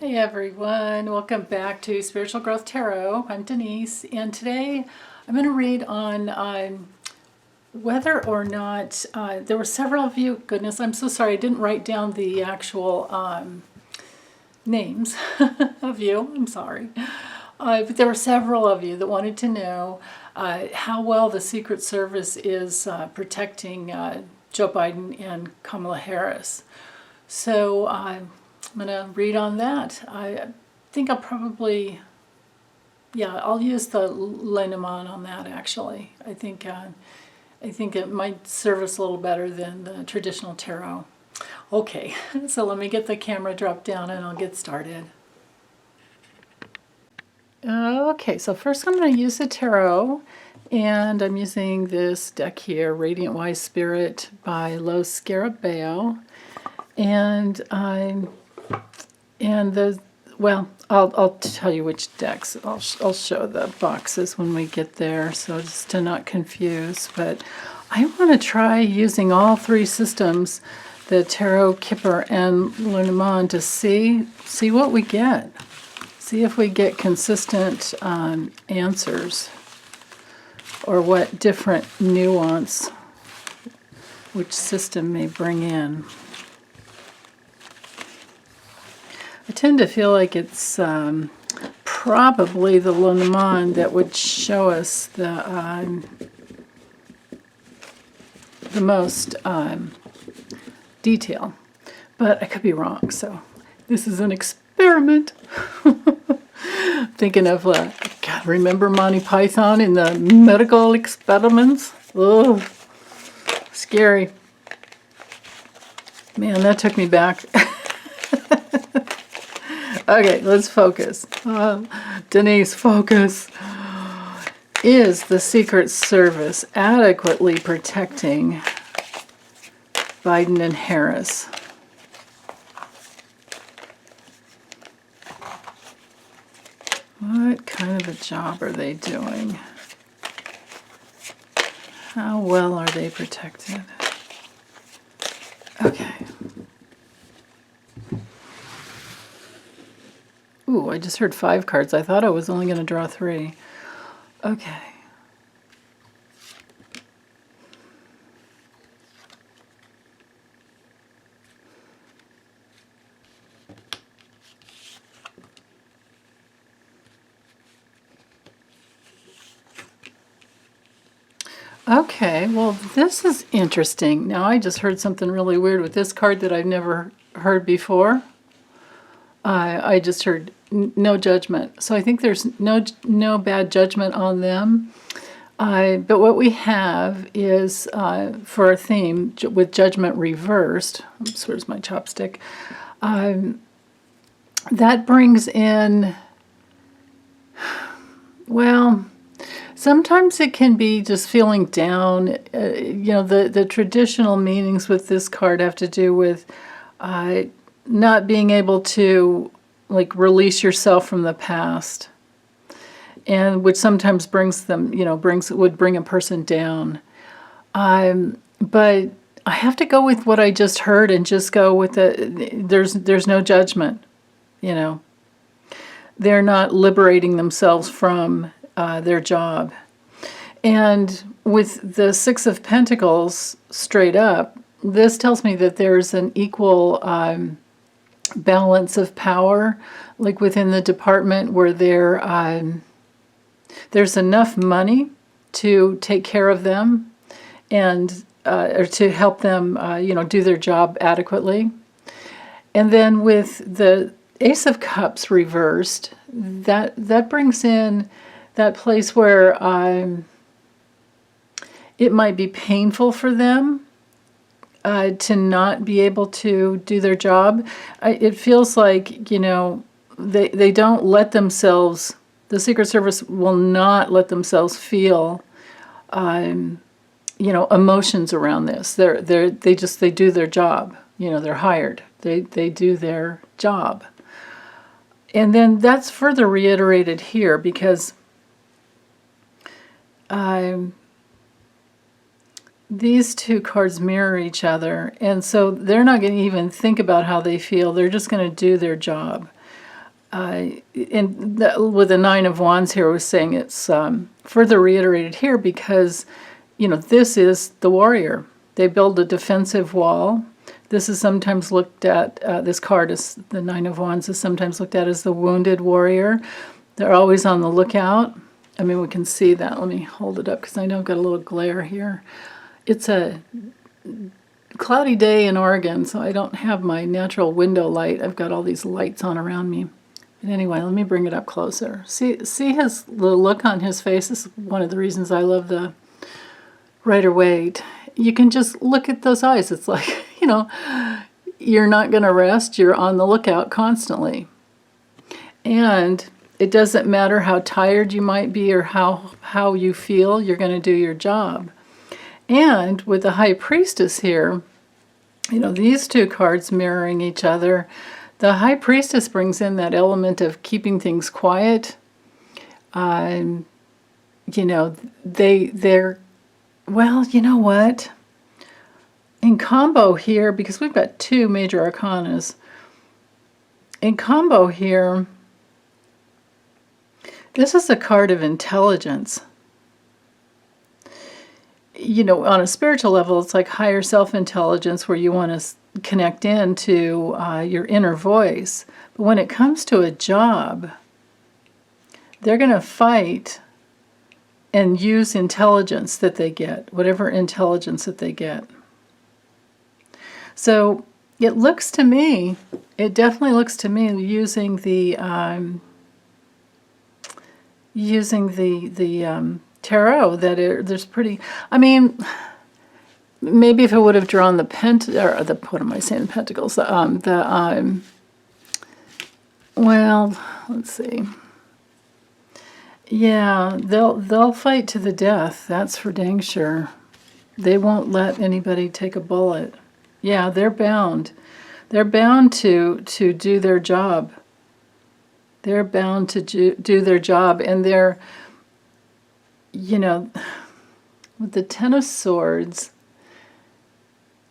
Hey everyone, welcome back to Spiritual Growth Tarot. I'm Denise, and today I'm going to read on whether or not there were several of you. Goodness, I'm so sorry I didn't write down the actual names of you. I'm sorry. But there were several of you that wanted to know how well the Secret Service is protecting Joe Biden and Kamala Harris. So I'm going to read on that. I think I'll probably, I'll use the Lenormand on that actually. I think it might serve us a little better than the traditional tarot. Okay, so let me get the camera dropped down and I'll get started. Okay, so first I'm going to use the tarot, and I'm using this deck here, Radiant Wise Spirit by Lo Scarabeo. And I'll tell you which decks. I'll show the boxes when we get there, so just to not confuse. But I want to try using all three systems, the Tarot, Kipper, and Lenormand, to see what we get. See if we get consistent answers, or what different nuance which system may bring in. I tend to feel like it's probably the Lenormand that would show us the most detail, but I could be wrong. So this is an experiment. Thinking of God, remember Monty Python in the medical experiments? Oh, scary. Man, that took me back. Okay, let's focus. Denise, focus. Is the Secret Service adequately protecting Biden and Harris? What kind of a job are they doing? How well are they protected? Okay. Ooh, I just heard 5 cards. I thought I was only going to draw 3. Okay. Okay, well, this is interesting. Now, I just heard something really weird with this card that I've never heard before. I just heard no judgment. So I think there's no bad judgment on them. But what we have is, for our theme, with judgment reversed, oops, where's my chopstick? That brings in, well, sometimes it can be just feeling down. The traditional meanings with this card have to do with not being able to release yourself from the past, and which sometimes brings them, would bring a person down. But I have to go with what I just heard and just go with there's no judgment. They're not liberating themselves from their job. And with the 6 of Pentacles straight up, this tells me that there's an equal balance of power, like within the department, where there's enough money to take care of them and or to help them do their job adequately. And then with the Ace of Cups reversed, that brings in that place where it might be painful for them to not be able to do their job. It feels like, they don't let themselves, the Secret Service will not let themselves feel, emotions around this. They do their job. They're hired. They do their job. And then that's further reiterated here because these 2 cards mirror each other, and so they're not going to even think about how they feel. They're just going to do their job. With the Nine of Wands here, I was saying it's further reiterated here because, this is the warrior. They build a defensive wall. This is sometimes looked at, this card, is the Nine of Wands, is sometimes looked at as the wounded warrior. They're always on the lookout. I mean, we can see that. Let me hold it up because I know I've got a little glare here. It's a cloudy day in Oregon, so I don't have my natural window light. I've got all these lights on around me. But anyway, let me bring it up closer. See the look on his face. This is one of the reasons I love the Rider-Waite. You can just look at those eyes. It's like, you're not going to rest. You're on the lookout constantly. And it doesn't matter how tired you might be or how you feel, you're going to do your job. And with the High Priestess here, these two cards mirroring each other, the High Priestess brings in that element of keeping things quiet. They're, well, you know what? In combo here, because we've got two major arcanas, in combo here, this is a card of intelligence. On a spiritual level, it's like higher self-intelligence where you want to connect into your inner voice. But when it comes to a job, they're going to fight and use intelligence that they get, whatever intelligence that they get. So it definitely looks to me, using the tarot, that there's pretty, I mean, maybe if I would have drawn the what am I saying, the pentacles, well, let's see. Yeah, they'll fight to the death, that's for dang sure. They won't let anybody take a bullet. Yeah, they're bound. They're bound to do their job. They're bound to do their job, and they're, with the Ten of Swords,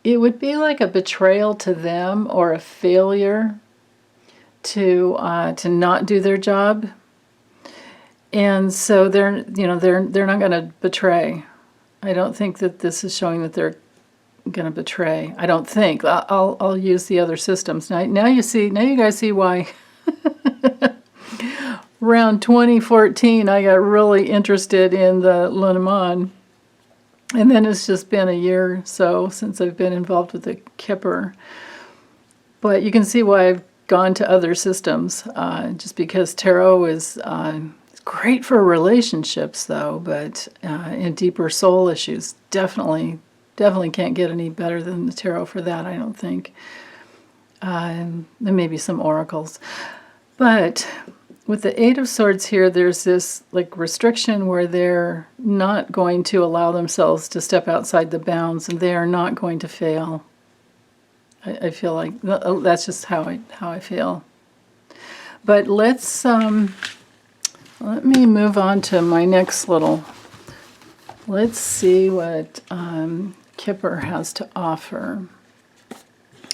it would be like a betrayal to them or a failure to not do their job. And so they're not going to betray. I don't think that this is showing that they're going to betray. I don't think. I'll use the other systems. Now you guys see why around 2014 I got really interested in the Lenormand. And then it's just been a year or so since I've been involved with the Kipper. But you can see why I've gone to other systems, just because tarot is great for relationships, though, but in deeper soul issues, definitely can't get any better than the tarot for that, I don't think. There may be some oracles. But with the Eight of Swords here, there's this restriction where they're not going to allow themselves to step outside the bounds, and they are not going to fail. I feel like that's just how I feel. But let me move on to my next little. Let's see what Kipper has to offer.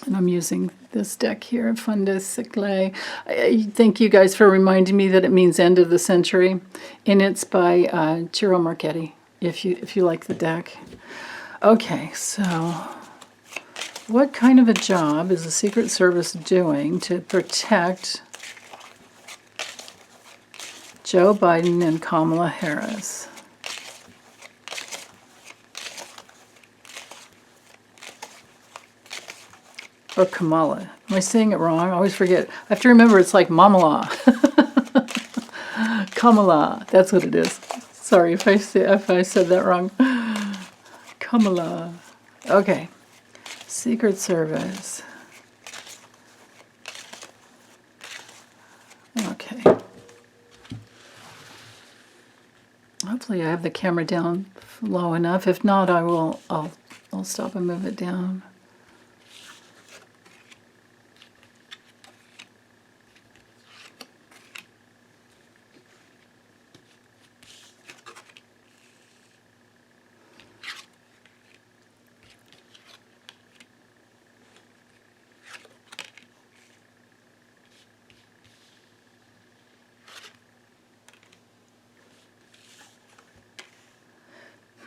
And I'm using this deck here, Fundus Cycle. I thank you guys for reminding me that it means end of the century. And it's by Ciro Marchetti, if you like the deck. Okay, so what kind of a job is the Secret Service doing to protect Joe Biden and Kamala Harris? Or Kamala. Am I saying it wrong? I always forget. I have to remember it's like Mamala. Kamala. That's what it is. Sorry if I said that wrong. Kamala. Okay. Secret Service. Okay. Hopefully I have the camera down low enough. If not, I'll stop and move it down.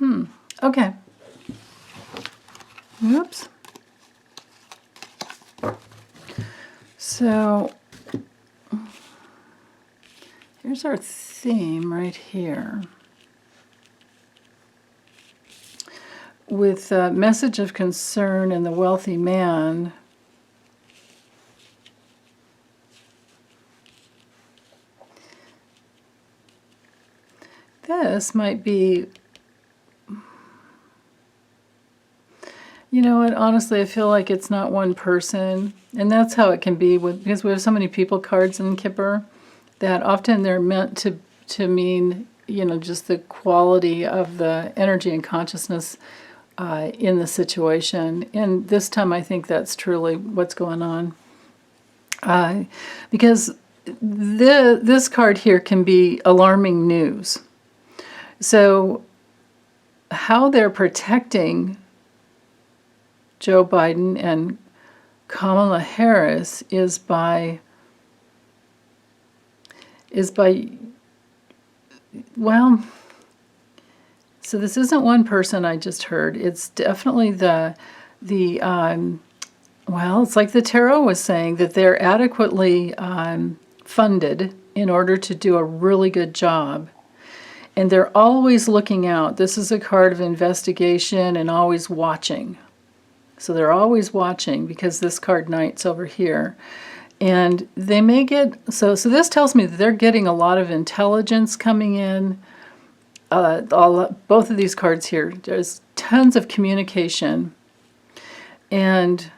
Okay. Oops. So here's our theme right here. With message of concern and the wealthy man, this might be, you know what, honestly, I feel like it's not one person, and that's how it can be because we have so many people cards in Kipper that often they're meant to mean, you know, just the quality of the energy and consciousness in the situation. And this time I think that's truly what's going on. Because this card here can be alarming news. So how they're protecting Joe Biden and Kamala Harris is by well, so this isn't one person I just heard. It's definitely well, it's like the tarot was saying, that they're adequately funded in order to do a really good job. And they're always looking out. This is a card of investigation and always watching. So they're always watching because this card Knight's over here. And they may get, so this tells me that they're getting a lot of intelligence coming in. Both of these cards here, there's tons of communication, and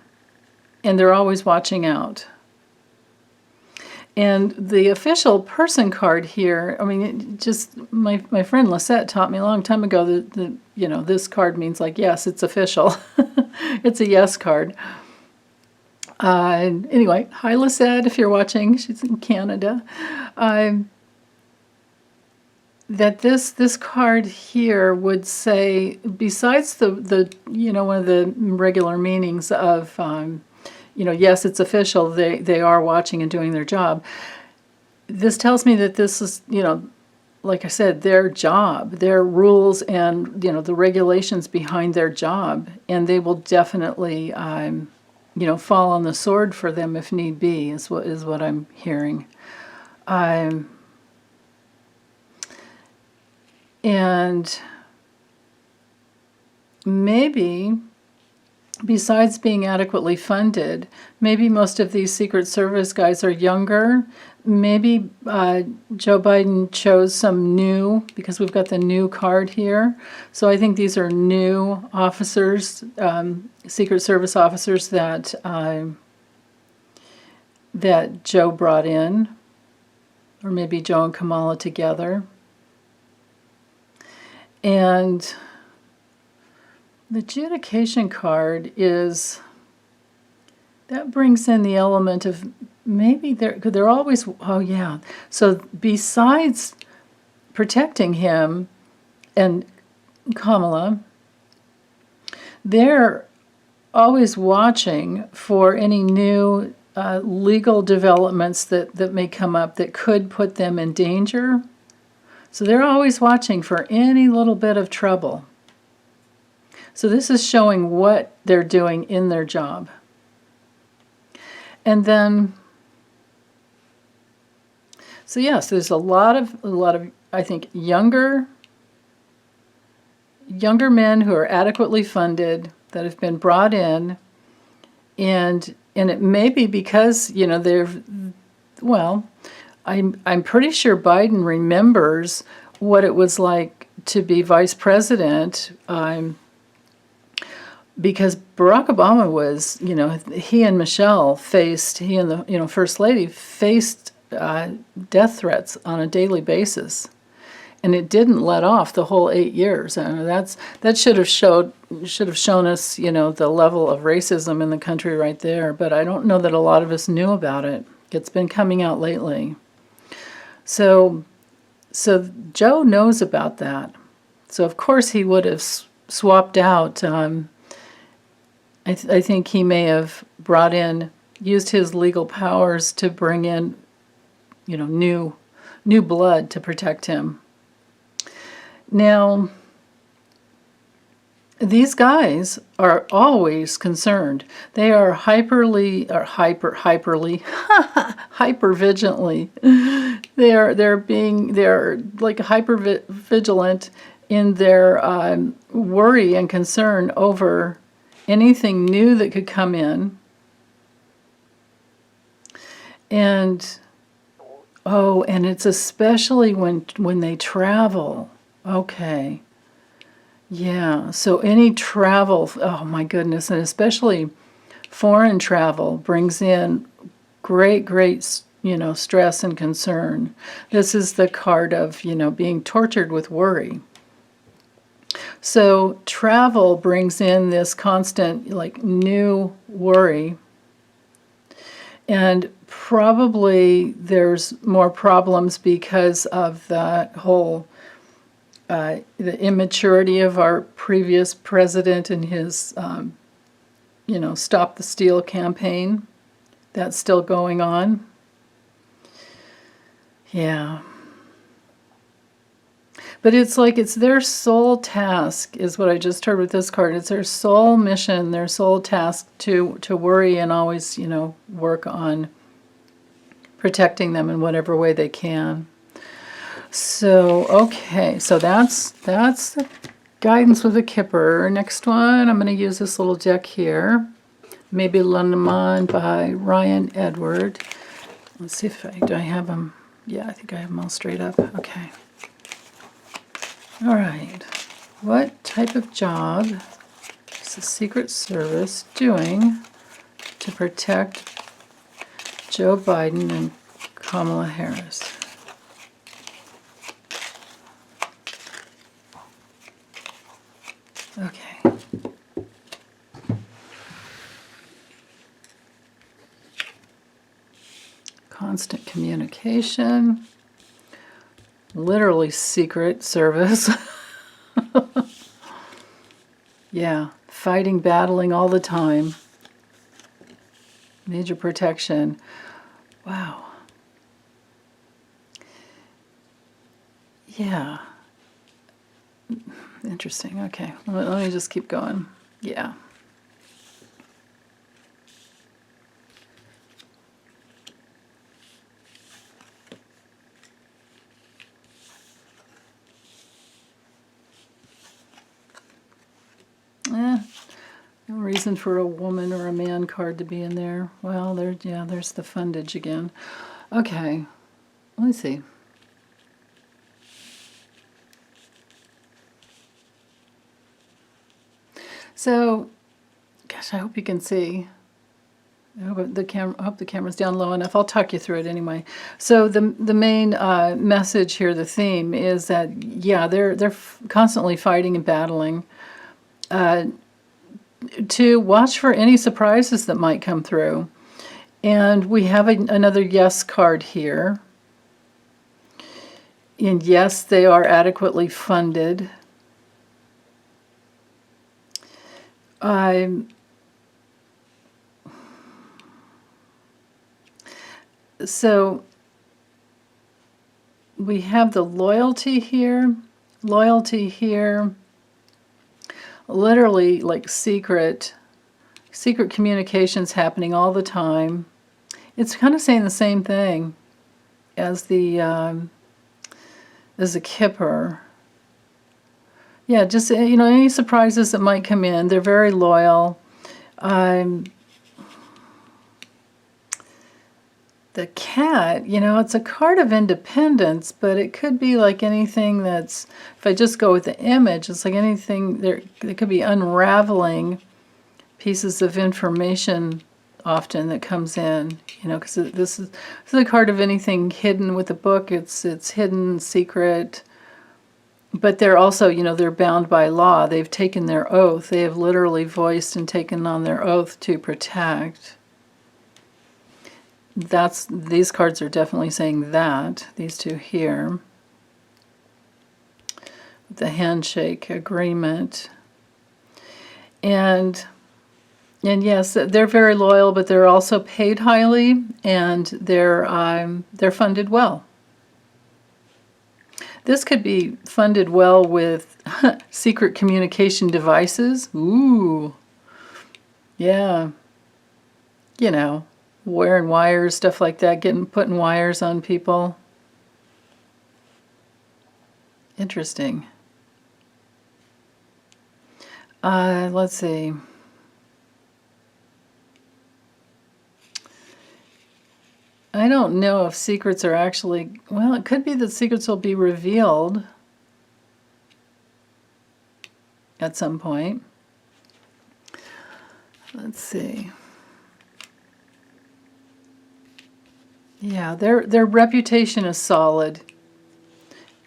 they're always watching out. And the official person card here, I mean, it just my friend Lisette taught me a long time ago that you know, this card means like, yes, it's official. It's a yes card. Anyway, hi Lisette, if you're watching, she's in Canada. That this card here would say, besides the you know, one of the regular meanings of you know, yes, it's official, they are watching and doing their job. This tells me that this is, you know, like I said, their job, their rules and, you know, the regulations behind their job, and they will definitely you know, fall on the sword for them if need be, is what I'm hearing. And maybe, besides being adequately funded, maybe most of these Secret Service guys are younger. Maybe Joe Biden chose some new, because we've got the new card here. So I think these are new officers, Secret Service officers that that Joe brought in, or maybe Joe and Kamala together. And the adjudication card is, that brings in the element of maybe they're always, oh yeah. So besides protecting him and Kamala, they're always watching for any new legal developments that may come up that could put them in danger. So they're always watching for any little bit of trouble. So this is showing what they're doing in their job. And then, so yes, there's a lot of I think younger men who are adequately funded that have been brought in, and it may be because, you know, they're, well, I'm pretty sure Biden remembers what it was like to be vice president. Because Barack Obama was, you know, he and Michelle faced, he and the, you know, First Lady faced death threats on a daily basis, and it didn't let off the whole 8 years. And that should have shown us, you know, the level of racism in the country right there. But I don't know that a lot of us knew about it. It's been coming out lately. So Joe knows about that. So of course he would have swapped out. I think he may have brought in, used his legal powers to bring in, you know, new blood to protect him. Now, these guys are always concerned. They are hyper vigilantly. They're like hyper vigilant in their worry and concern over anything new that could come in. And oh, and it's especially when they travel. Okay. Yeah, so any travel, oh my goodness, and especially foreign travel brings in great, stress and concern. This is the card of, being tortured with worry. So travel brings in this constant, like, new worry. And probably there's more problems because of that whole the immaturity of our previous president and his, Stop the Steal campaign. That's still going on. Yeah. But it's like it's their sole task, is what I just heard with this card. It's their sole mission, their sole task to worry and always, work on protecting them in whatever way they can. So, okay, so that's the guidance with the Kipper. Next one, I'm going to use this little deck here. Maybe Lenormand by Ryan Edward. Let's see if do I have them. Yeah, I think I have them all straight up. Okay. All right. What type of job is the Secret Service doing to protect Joe Biden and Kamala Harris? Okay. Constant communication. Literally Secret Service. Yeah, fighting, battling all the time. Major protection. Wow. Yeah. Interesting. Okay, let me just keep going. Yeah. No reason for a woman or a man card to be in there. Well, there's the fundage again. Okay, let me see. So, gosh, I hope you can see. I hope the camera's down low enough. I'll talk you through it anyway. So the main message here, the theme, is that yeah, they're constantly fighting and battling. To watch for any surprises that might come through, and we have another yes card here. And yes, they are adequately funded. So we have the loyalty here, literally like secret communications happening all the time. It's kind of saying the same thing as the Kipper. Yeah, just, any surprises that might come in. They're very loyal. The cat, it's a card of independence, but it could be like anything that's, if I just go with the image, it's like anything, there could be unraveling pieces of information often that comes in, because this is a card of anything hidden with the book. It's hidden, secret, but they're also, they're bound by law. They've taken their oath. They have literally voiced and taken on their oath to protect. These cards are definitely saying that, these two here. The handshake agreement. And yes, they're very loyal, but they're also paid highly, and they're funded well. This could be funded well with secret communication devices. Ooh, yeah. You know, wearing wires, stuff like that, putting wires on people. Interesting. Let's see. I don't know if secrets are actually, well, it could be that secrets will be revealed at some point. Let's see. Yeah, their reputation is solid,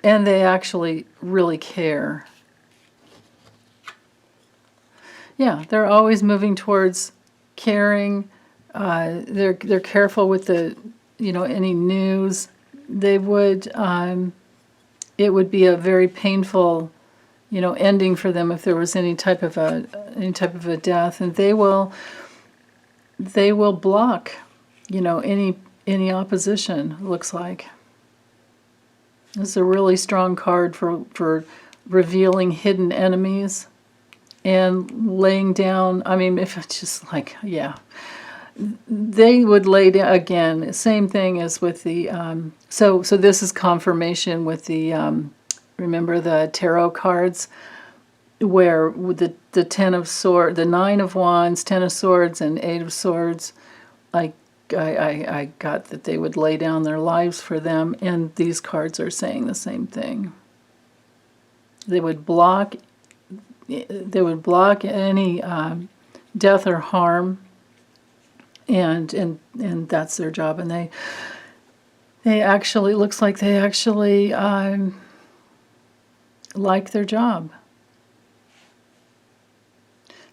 and they actually really care. Yeah, they're always moving towards caring. They're careful with the, any news. They would, it would be a very painful, ending for them if there was any type of a death, and they will block, any opposition. Looks like this is a really strong card for revealing hidden enemies and laying down. I mean, if it's just like, yeah. They would lay down, again, same thing as with the, so this is confirmation with the, remember the tarot cards, where with the Ten of Swords, the Nine of Wands, Ten of Swords, and Eight of Swords, I got that they would lay down their lives for them, and these cards are saying the same thing. They would block any death or harm. And that's their job, and they actually, looks like they actually like their job.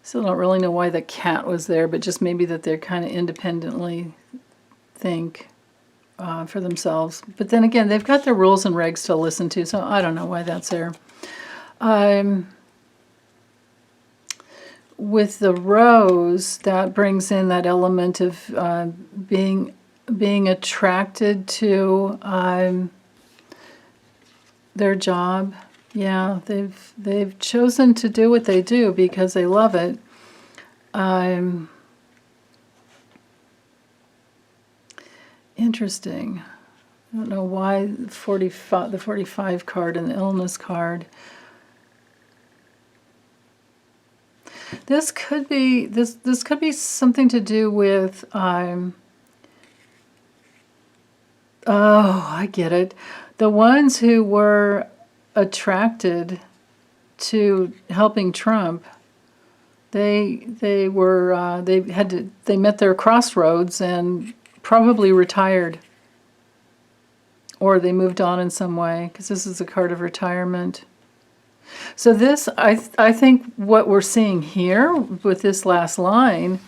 Still don't really know why the cat was there, but just maybe that they're kind of independently think for themselves. But then again, they've got their rules and regs to listen to, so I don't know why that's there. With the rose, that brings in that element of being attracted to their job. Yeah, they've chosen to do what they do because they love it. Interesting. I don't know why the 45 card and the illness card. This could be this could be something to do with oh, I get it. The ones who were attracted to helping Trump, they met their crossroads and probably retired, or they moved on in some way, because this is a card of retirement. So this, I think what we're seeing here with this last line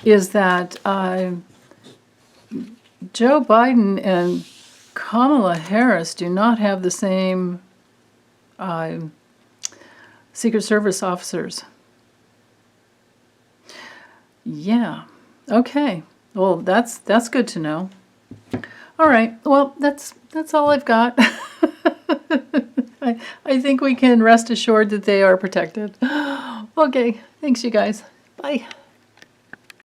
is that Joe Biden and Kamala Harris do not have the same Secret Service officers. Yeah. Okay. Well, that's good to know. All right. Well, that's all I've got. I think we can rest assured that they are protected. Okay, thanks you guys. Bye.